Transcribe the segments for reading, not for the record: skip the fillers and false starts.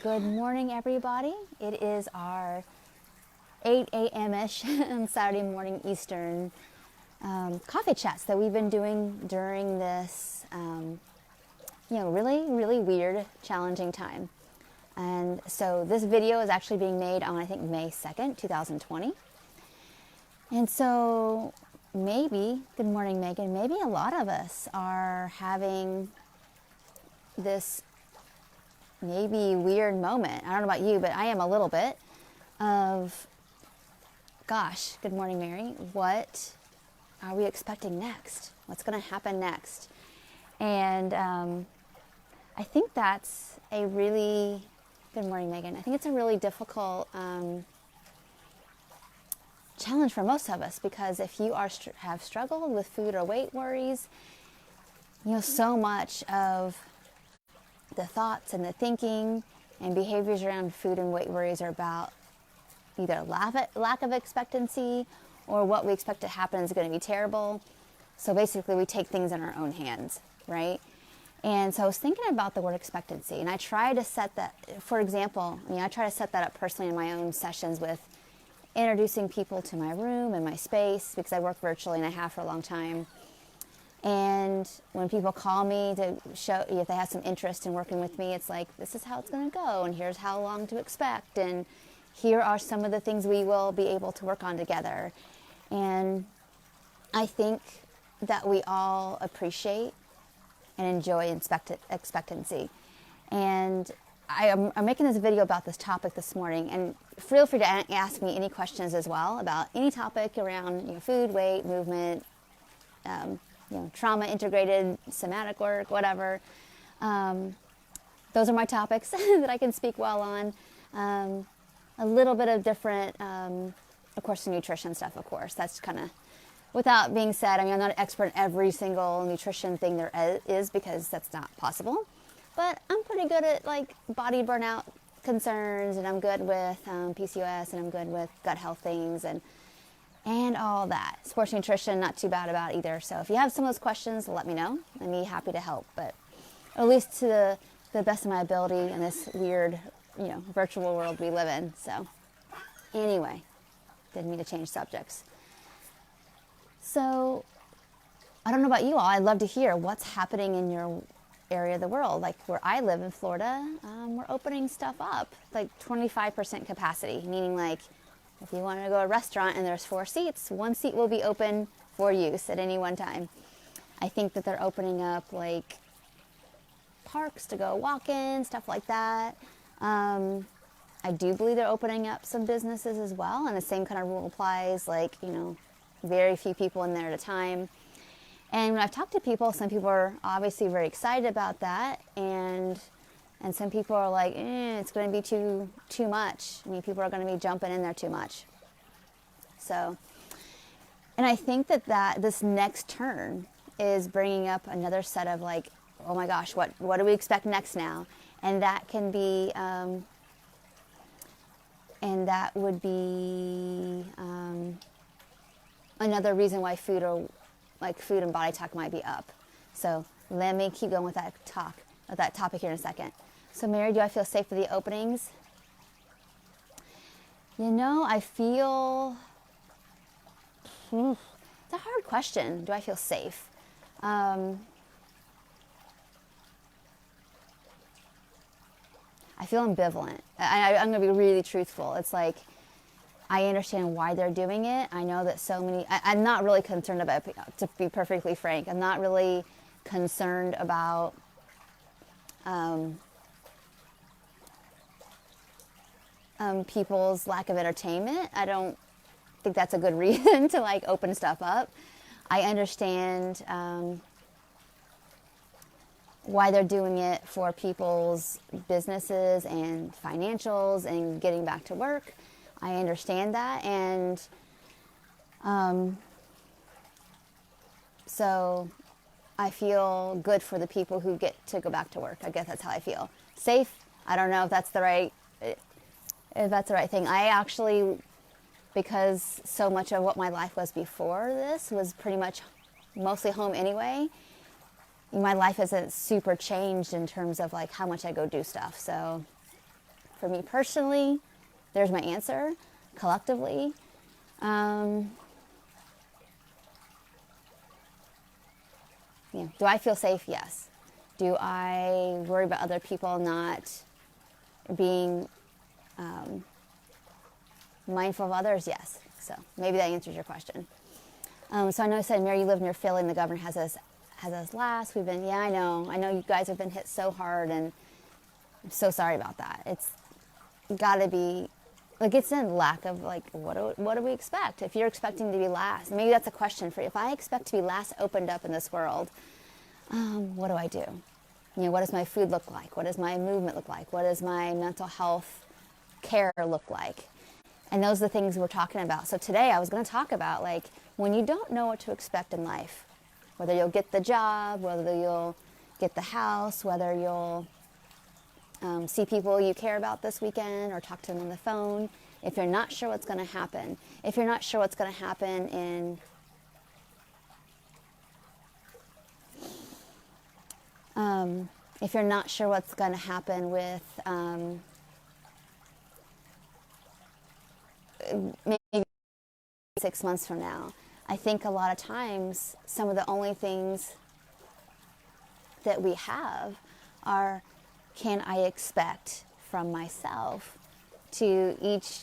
Good morning, everybody. It is our 8 a.m.-ish on Saturday morning Eastern coffee chats that we've been doing during this, really weird, challenging time. And so this video is actually being made on, I think, May 2nd, 2020. And so maybe, good morning, Megan, maybe a lot of us are having this maybe weird moment. I don't know about you, but I am a little bit of, gosh, good morning, Mary. What are we expecting next? What's going to happen next? And I think that's a really, good morning, Megan. I think it's a really difficult challenge for most of us, because if you have struggled with food or weight worries, so much of the thoughts and the thinking and behaviors around food and weight worries are about either lack of expectancy or what we expect to happen is going to be terrible. So basically we take things in our own hands, right? And so I was thinking about the word expectancy, and I try to set that, for example, I try to set that up personally in my own sessions with introducing people to my room and my space, because I work virtually and I have for a long time. And when people call me to show if they have some interest in working with me, it's like, this is how it's going to go, and here's how long to expect, and here are some of the things we will be able to work on together. And I think that we all appreciate and enjoy expectancy. And I'm making this video about this topic this morning, and feel free to ask me any questions as well about any topic around food, weight, movement, trauma integrated somatic work, whatever. Those are my topics that I can speak well on. A little bit of different, of course, the nutrition stuff, of course. That's kind of, without being said, I'm not an expert in every single nutrition thing there is, because that's not possible. But I'm pretty good at body burnout concerns, and I'm good with PCOS, and I'm good with gut health things, and all that. Sports nutrition, not too bad about either. So if you have some of those questions, let me know. I'd be happy to help, but at least to the best of my ability in this weird, virtual world we live in. So anyway, didn't mean to change subjects. So I don't know about you all. I'd love to hear what's happening in your area of the world. Like where I live in Florida, we're opening stuff up, 25% capacity, meaning if you want to go to a restaurant and there's 4 seats, 1 seat will be open for use at any one time. I think that they're opening up parks to go walk in, stuff like that. I do believe they're opening up some businesses as well, and the same kind of rule applies, very few people in there at a time. And when I've talked to people, some people are obviously very excited about that, and some people are like, it's going to be too much. People are going to be jumping in there too much. So, and I think that this next turn is bringing up another set of oh my gosh, what do we expect next now? And that can be, and that would be another reason why food and body talk might be up. So let me keep going with that topic here in a second. So Mary, do I feel safe for the openings? I feel, it's a hard question. Do I feel safe? I feel ambivalent. I'm going to be really truthful. It's I understand why they're doing it. I know that I'm not really concerned about, to be perfectly frank, I'm not really concerned about people's lack of entertainment. I don't think that's a good reason to open stuff up. I understand why they're doing it for people's businesses and financials and getting back to work. I understand that, and so I feel good for the people who get to go back to work. I guess that's how I feel. Safe, I don't know if that's the right thing. I actually, because so much of what my life was before this was pretty much mostly home anyway, my life isn't super changed in terms of like how much I go do stuff. So for me personally, there's my answer. Collectively, do I feel safe? Yes. Do I worry about other people not being mindful of others? Yes. So maybe that answers your question. So I know I said, Mary, you live near Philly and the governor has us last. We've been, I know you guys have been hit so hard, and I'm so sorry about that. It's got to be, like, it's in lack of, like, what do we expect? If you're expecting to be last, maybe that's a question for you. If I expect to be last opened up in this world, what do I do? What does my food look like? What does my movement look like? What does my mental health care look like? And those are the things we're talking about. So today I was going to talk about, like, when you don't know what to expect in life, whether you'll get the job, whether you'll get the house, whether you'll see people you care about this weekend or talk to them on the phone. If you're not sure what's going to happen, if you're not sure what's going to happen if you're not sure what's going to happen with maybe 6 months from now, I think a lot of times some of the only things that we have are, can I expect from myself to each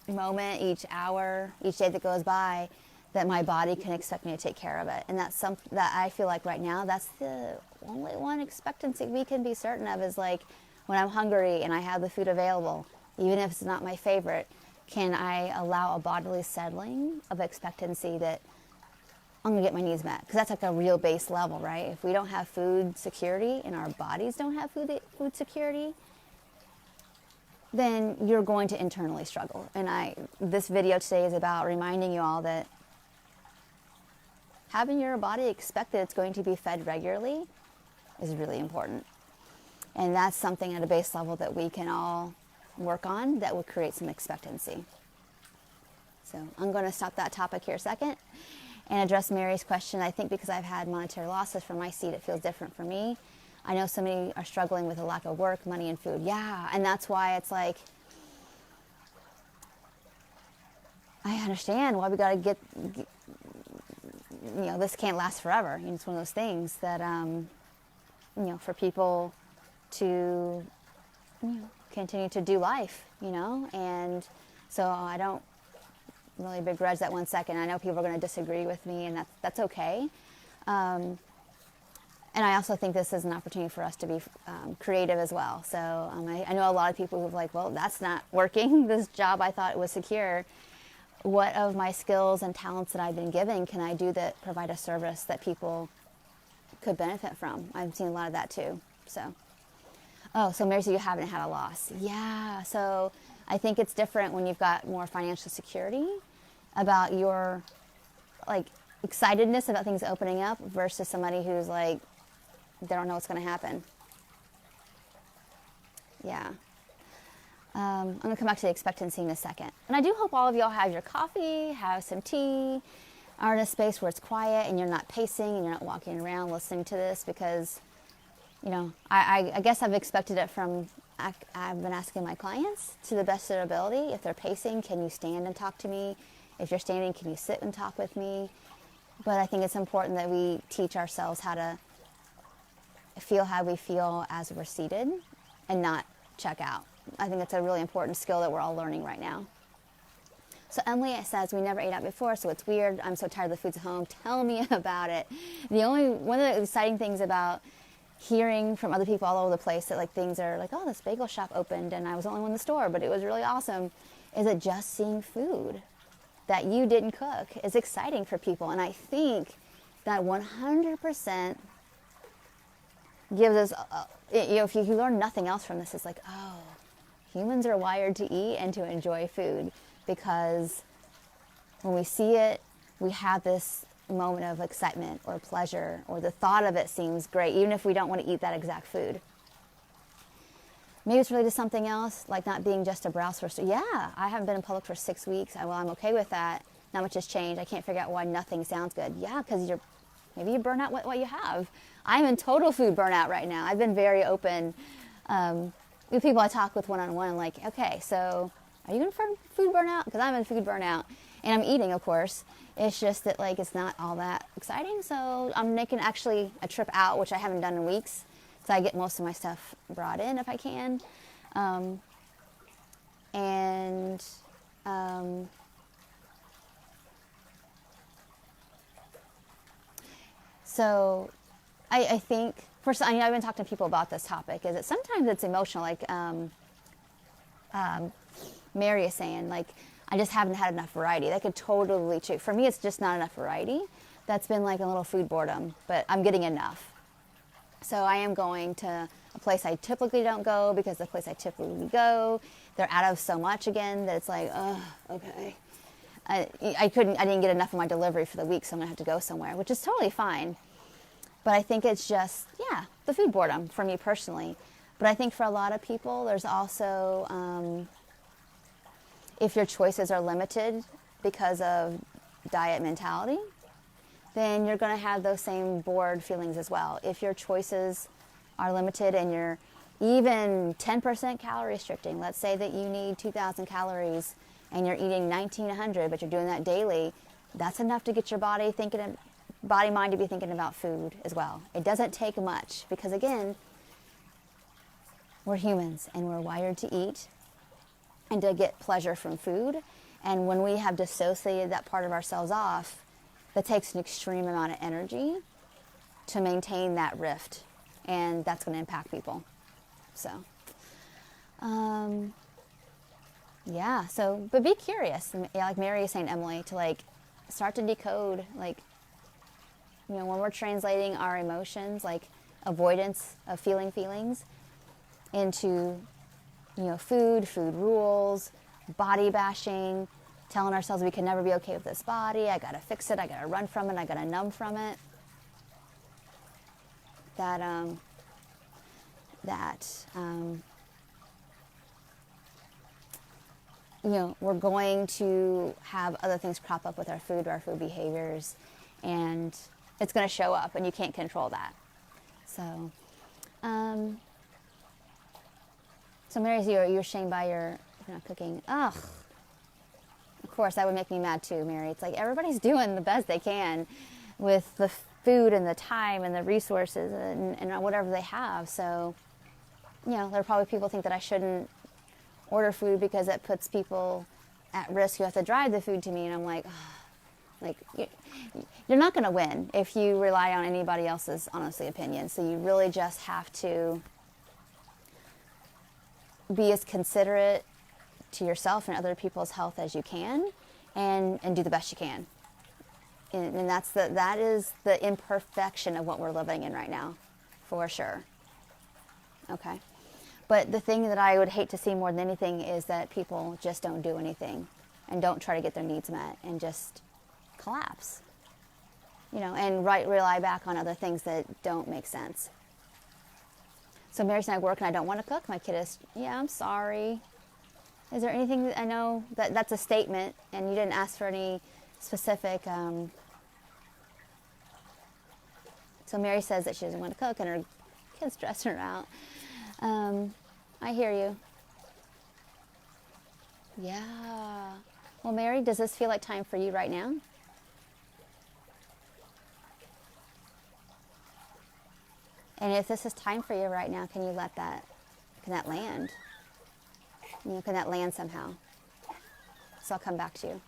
moment, each hour, each day that goes by, that my body can expect me to take care of it. And that's something that I feel like right now, that's the only one expectancy we can be certain of, is like, when I'm hungry and I have the food available, even if it's not my favorite, can I allow a bodily settling of expectancy that I'm going to get my needs met? Because that's like a real base level, right? If we don't have food security and our bodies don't have food security, then you're going to internally struggle. And this video today is about reminding you all that having your body expect that it's going to be fed regularly is really important. And that's something at a base level that we can all work on that will create some expectancy. So I'm going to stop that topic here a second and address Mary's question. I think because I've had monetary losses from my seed, it feels different for me. I know so many are struggling with a lack of work, money, and food. Yeah, and that's why it's like, I understand why we got to get, this can't last forever. It's one of those things that, for people to, continue to do life, and so I don't really begrudge that 1 second. I know people are going to disagree with me, and that's okay. And I also think this is an opportunity for us to be creative as well. So I know a lot of people who've like, well, that's not working. This job I thought was secure. What of my skills and talents that I've been given can I do that provide a service that people could benefit from? I've seen a lot of that too. So Mary said you haven't had a loss. Yeah, so I think it's different when you've got more financial security about your excitedness about things opening up versus somebody who's like, they don't know what's going to happen. Yeah. I'm going to come back to the expectancy in a second. And I do hope all of y'all have your coffee, have some tea, are in a space where it's quiet and you're not pacing and you're not walking around listening to this, because, I guess I've expected it from, I've been asking my clients to the best of their ability. If they're pacing, can you stand and talk to me? If you're standing, can you sit and talk with me? But I think it's important that we teach ourselves how to feel how we feel as we're seated and not check out. I think it's a really important skill that we're all learning right now. So Emily says, we never ate out before, so it's weird. I'm so tired of the foods at home. Tell me about it. One of the exciting things about hearing from other people all over the place that things are like, oh, this bagel shop opened and I was the only one in the store, but it was really awesome, is that just seeing food that you didn't cook is exciting for people. And I think that 100% gives us, if you learn nothing else from this, it's like, oh, humans are wired to eat and to enjoy food, because when we see it, we have this moment of excitement or pleasure, or the thought of it seems great, even if we don't want to eat that exact food. Maybe it's related to something else, like not being just a browser. Yeah, I haven't been in public for 6 weeks. Well, I'm okay with that. Not much has changed. I can't figure out why nothing sounds good. Yeah, because maybe you burn out what you have. I'm in total food burnout right now. I've been very open the people I talk with one-on-one, I'm like, okay, so are you in food burnout? Because I'm in food burnout. And I'm eating, of course. It's just that, like, it's not all that exciting. So I'm making actually a trip out, which I haven't done in weeks. So I get most of my stuff brought in if I can. So I think, first, I've been talking to people about this topic, is that sometimes it's emotional, like Mary is saying, like, I just haven't had enough variety. That could totally change. For me, it's just not enough variety. That's been like a little food boredom, but I'm getting enough. So I am going to a place I typically don't go, because the place I typically go, they're out of so much again that it's like, oh, okay. I didn't get enough of my delivery for the week, so I'm gonna have to go somewhere, which is totally fine. But I think it's just, the food boredom for me personally. But I think for a lot of people, there's also, if your choices are limited because of diet mentality, then you're going to have those same bored feelings as well. If your choices are limited and you're even 10% calorie restricting, let's say that you need 2,000 calories and you're eating 1,900, but you're doing that daily, that's enough to get your body mind to be thinking about food as well. It doesn't take much, because again, we're humans and we're wired to eat and to get pleasure from food. And when we have dissociated that part of ourselves off, that takes an extreme amount of energy to maintain that rift, and that's going to impact people. So, but be curious. Like Mary is saying, Emily, to like start to decode, like, when we're translating our emotions, like avoidance of feeling feelings, into, food rules, body bashing, telling ourselves we can never be okay with this body, I gotta fix it, I gotta run from it, I gotta numb from it. We're going to have other things crop up with our food behaviors, and it's going to show up, and you can't control that. So, Mary's, you're shamed by your not cooking. Ugh. Of course, that would make me mad too, Mary. It's like everybody's doing the best they can with the food and the time and the resources and whatever they have. So, there are probably people think that I shouldn't order food because it puts people at risk who have to drive the food to me. And I'm like, you're not going to win if you rely on anybody else's, honestly, opinion. So you really just have to be as considerate to yourself and other people's health as you can, and do the best you can. And that is the imperfection of what we're living in right now, for sure. Okay. But the thing that I would hate to see more than anything is that people just don't do anything and don't try to get their needs met and just collapse, and rely back on other things that don't make sense. So Mary's and I work and I don't want to cook. My kid is, I'm sorry. Is there anything that I know that's a statement and you didn't ask for any specific, so Mary says that she doesn't want to cook and her kid's stressing her out. I hear you. Yeah. Well, Mary, does this feel like time for you right now? And if this is time for you right now, can that land? Can that land somehow? So I'll come back to you.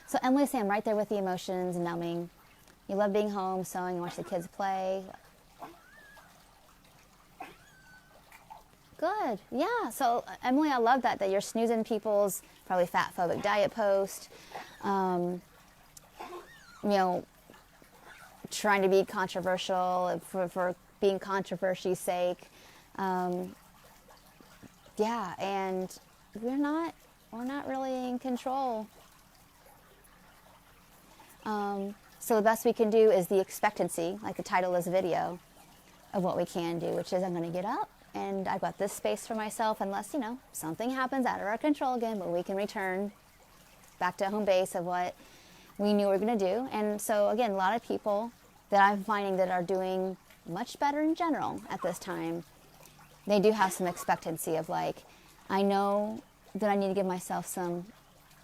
So Emily's saying, I'm right there with the emotions, numbing. You love being home, sewing, and watch the kids play. Good. Yeah. So Emily, I love that you're snoozing people's probably fat-phobic diet post. Trying to be controversial for being controversy's sake. And we're not really in control. So the best we can do is the expectancy, like the title of this video, of what we can do, which is I'm going to get up and I've got this space for myself, unless, something happens out of our control again, but we can return back to home base of what we knew we were going to do. And so again, a lot of people that I'm finding that are doing much better in general at this time, they do have some expectancy of like, I know that I need to give myself some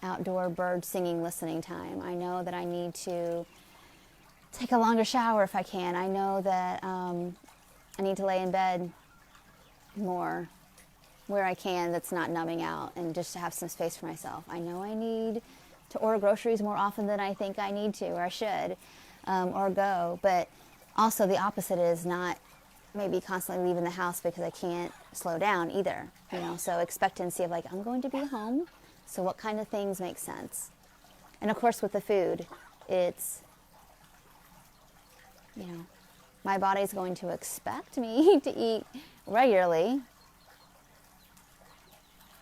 outdoor bird singing listening time. I know that I need to take a longer shower if I can. I know that I need to lay in bed more where I can that's not numbing out and just to have some space for myself. I know I need to order groceries more often than I think I need to or I should, or go. But also the opposite is not maybe constantly leaving the house because I can't slow down either. You know, so expectancy of like, I'm going to be home, so what kind of things make sense? And of course with the food, it's, you know, my body's going to expect me to eat regularly,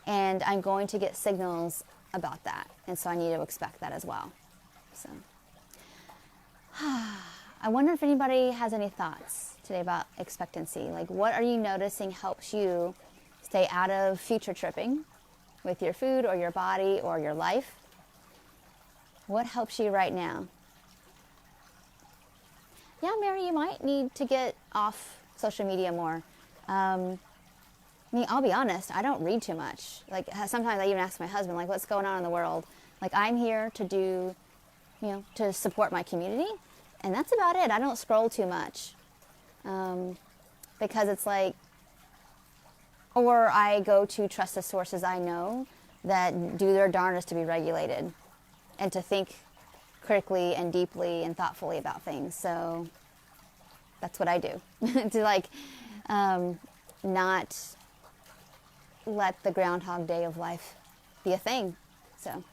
and I'm going to get signals about that. And so I need to expect that as well. So I wonder if anybody has any thoughts today about expectancy. Like, what are you noticing helps you stay out of future tripping with your food or your body or your life? What helps you right now? Yeah, Mary, you might need to get off social media more. I mean, I'll be honest, I don't read too much. Like, sometimes I even ask my husband, like, what's going on in the world? Like, I'm here to do, you know, to support my community, and that's about it. I don't scroll too much. Because it's like, or I go to trusted sources I know that do their darndest to be regulated and to think critically and deeply and thoughtfully about things. So that's what I do. To like, not let the Groundhog Day of life be a thing. So.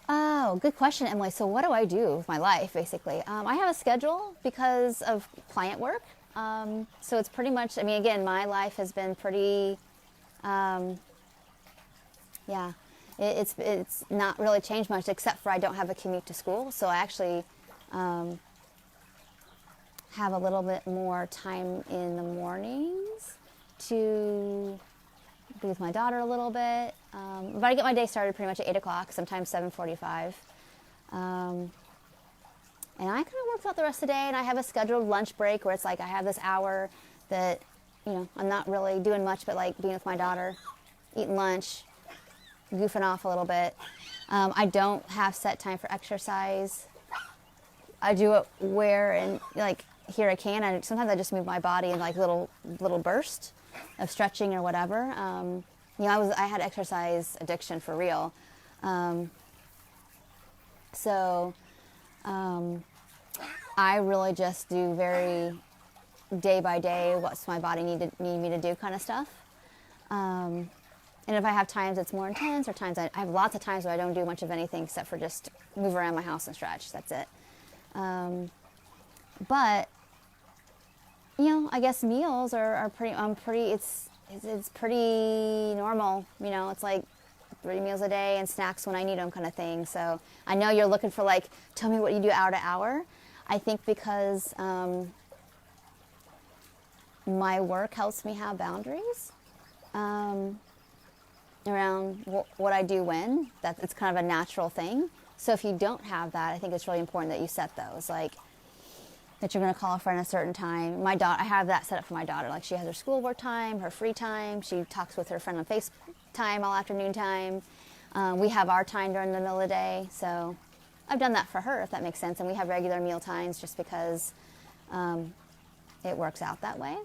Oh, good question, Emily. So what do I do with my life, basically? I have a schedule because of client work. So it's pretty much, I mean, again, my life has been pretty, it's not really changed much, except for I don't have a commute to school. So I actually have a little bit more time in the mornings to be with my daughter a little bit. But I get my day started pretty much at 8 o'clock, sometimes 7:45. And I kind of work throughout the rest of the day, and I have a scheduled lunch break where it's like I have this hour that, you know, I'm not really doing much but like being with my daughter, eating lunch, goofing off a little bit. I don't have set time for exercise. I do it where and like here I can. And sometimes I just move my body in like little bursts of stretching or whatever. You know, I had exercise addiction for real. So I really just do very day by day what's my body need me to do kind of stuff. And if I have times it's more intense, or times I have lots of times where I don't do much of anything except for just move around my house and stretch. That's it. But you know, I guess meals are pretty. It's pretty normal. You know, it's like 3 meals a day and snacks when I need them, kind of thing. So I know you're looking for like, tell me what you do hour to hour. I think because my work helps me have boundaries around what I do when. That it's kind of a natural thing. So if you don't have that, I think it's really important that you set those, like that you're going to call a friend at a certain time. My daughter, I have that set up for my daughter. Like, she has her schoolwork time, her free time. She talks with her friend on FaceTime all afternoon time. We have our time during the middle of the day. So I've done that for her, if that makes sense. And we have regular meal times just because it works out that way.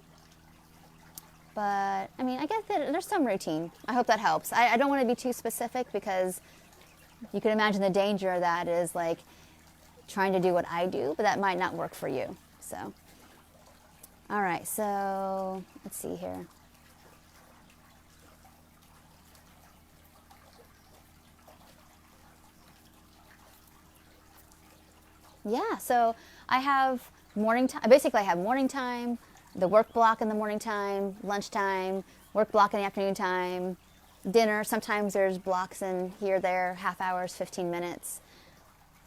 But, I mean, I guess that there's some routine. I hope that helps. I don't want to be too specific because you can imagine the danger of that is like trying to do what I do, but that might not work for you. So, all right, so let's see here. Yeah, so I have morning time. Basically, I have morning time, the work block in the morning time, lunchtime, work block in the afternoon time, dinner. Sometimes there's blocks in here, there, half hours, 15 minutes.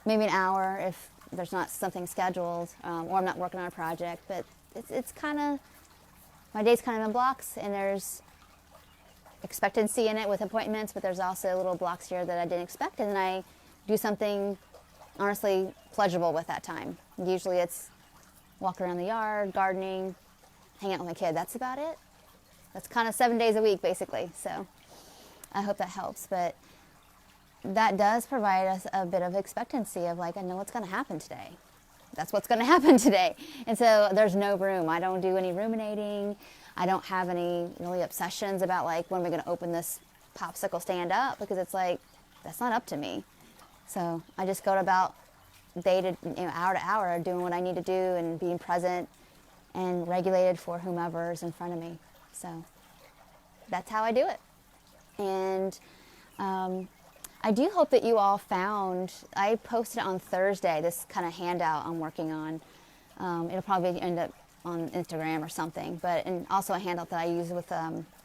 Maybe an hour if there's not something scheduled, or I'm not working on a project. But it's kind of, my day's kind of in blocks, and there's expectancy in it with appointments, but there's also little blocks here that I didn't expect, and then I do something honestly pleasurable with that time. Usually it's walk around the yard, gardening, hang out with my kid. That's about it. That's kind of 7 days a week, basically. So I hope that helps. But that does provide us a bit of expectancy of like, I know what's going to happen today. That's what's going to happen today. And so there's no room. I don't do any ruminating. I don't have any really obsessions about like, when are we going to open this popsicle stand up? Because it's like, that's not up to me. So I just go about day to, hour to hour doing what I need to do and being present and regulated for whomever's in front of me. So that's how I do it. And I do hope that you all found, I posted on Thursday this kind of handout I'm working on. It'll probably end up on Instagram or something, but and also a handout that I use with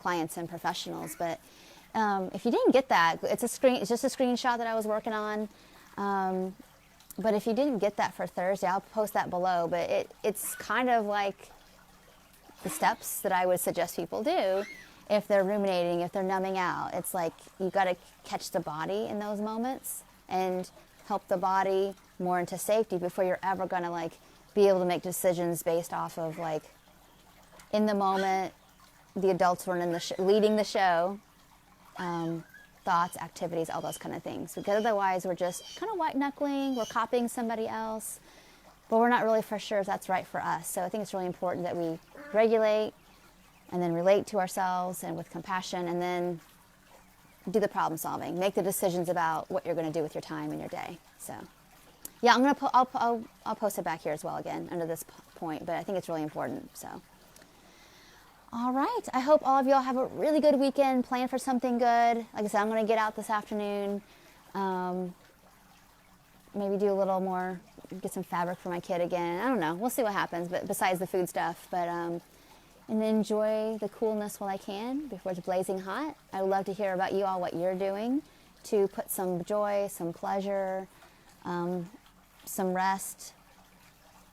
clients and professionals. But if you didn't get that, it's just a screenshot that I was working on. But if you didn't get that for Thursday, I'll post that below. But it's kind of like the steps that I would suggest people do if they're ruminating, if they're numbing out. It's like you got to catch the body in those moments and help the body more into safety before you're ever going to like be able to make decisions based off of like in the moment, the adults were leading the show, thoughts, activities, all those kind of things. Because otherwise we're just kind of white knuckling, we're copying somebody else, but we're not really for sure if that's right for us. So I think it's really important that we regulate and then relate to ourselves and with compassion, and then do the problem solving, make the decisions about what you're going to do with your time and your day. So yeah, I'll post it back here as well again under this point, but I think it's really important. So all right, I hope all of y'all have a really good weekend. Plan for something good. Like I said, I'm going to get out this afternoon, maybe do a little more, get some fabric for my kid again. I don't know, we'll see what happens, but besides the food stuff. But and enjoy the coolness while I can before it's blazing hot. I would love to hear about you all, what you're doing to put some joy, some pleasure, some rest,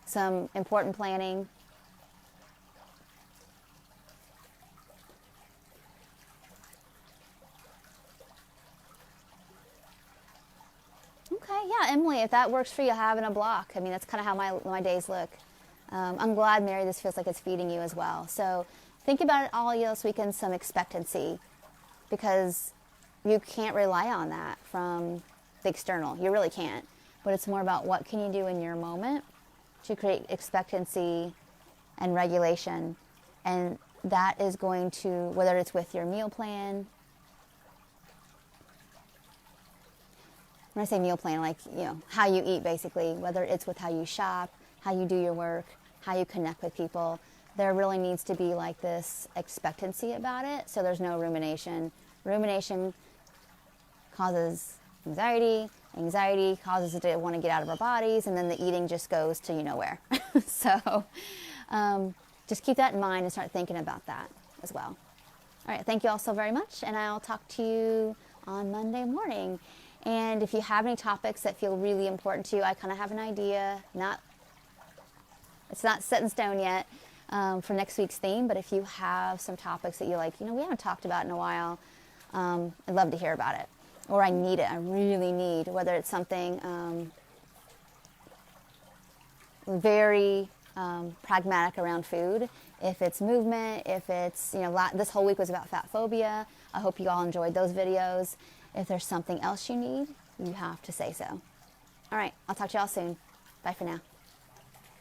some important planning. Okay, yeah, Emily, if that works for you, having a block. I mean, that's kind of how my days look. I'm glad, Mary, this feels like it's feeding you as well. So think about it all this weekend, some expectancy, because you can't rely on that from the external. You really can't. But it's more about what can you do in your moment to create expectancy and regulation. And that is going to, whether it's with your meal plan. When I say meal plan, like, how you eat basically, whether it's with how you shop, how you do your work, how you connect with people, there really needs to be like this expectancy about it, so there's no rumination. Rumination causes anxiety. Anxiety causes us to want to get out of our bodies, and then the eating just goes to where. So just keep that in mind and start thinking about that as well. All right, thank you all so very much, and I'll talk to you on Monday morning. And if you have any topics that feel really important to you, I kind of have an idea, it's not set in stone yet for next week's theme, but if you have some topics that you're like, we haven't talked about in a while, I'd love to hear about it. Or I need it, I really need, whether it's something very pragmatic around food, if it's movement, if it's, this whole week was about fat phobia. I hope you all enjoyed those videos. If there's something else you need, you have to say so. All right, I'll talk to y'all soon. Bye for now.